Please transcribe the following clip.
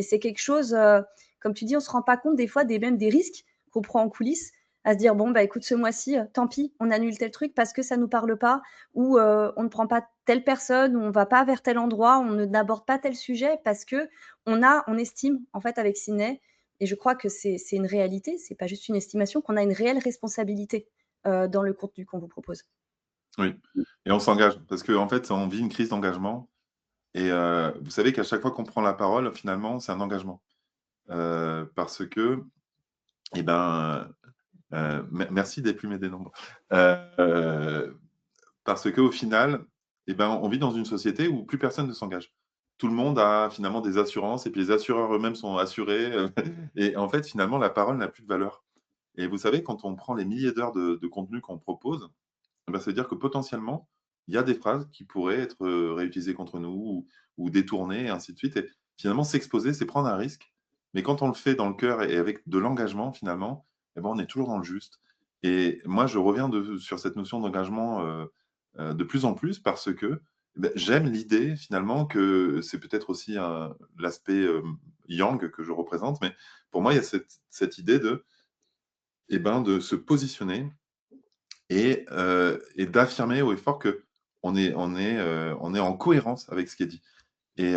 Et c'est quelque chose, comme tu dis, on ne se rend pas compte des fois même des risques qu'on prend en coulisses, à se dire: «Bon, bah, écoute, ce mois-ci, tant pis, on annule tel truc parce que ça ne nous parle pas ou on ne prend pas telle personne ou on ne va pas vers tel endroit, on n'aborde pas tel sujet» parce qu'on estime, en fait, avec Sydney et je crois que c'est une réalité, c'est pas juste une estimation, qu'on a une réelle responsabilité, dans le contenu qu'on vous propose. Oui, et on s'engage parce qu'en fait, on vit une crise d'engagement et vous savez qu'à chaque fois qu'on prend la parole, finalement, c'est un engagement. Parce que et ben, merci d'épumer des nombres. Parce qu'au final, et ben, on vit dans une société où plus personne ne s'engage. Tout le monde a finalement des assurances et puis les assureurs eux-mêmes sont assurés, et en fait, finalement, la parole n'a plus de valeur. Et vous savez, quand on prend les milliers d'heures de contenu qu'on propose, eh ben, ça veut dire que potentiellement, il y a des phrases qui pourraient être, réutilisées contre nous ou détournées et ainsi de suite, et finalement s'exposer, c'est prendre un risque. Mais quand on le fait dans le cœur et avec de l'engagement finalement, eh ben, on est toujours dans le juste. Et moi, je reviens sur cette notion d'engagement, de plus en plus parce que, beh, j'aime l'idée finalement que c'est peut-être aussi l'aspect, yang que je représente, mais pour moi, il y a cette idée eh ben, de se positionner et d'affirmer haut et fort qu'on est en cohérence avec ce qui est dit. Et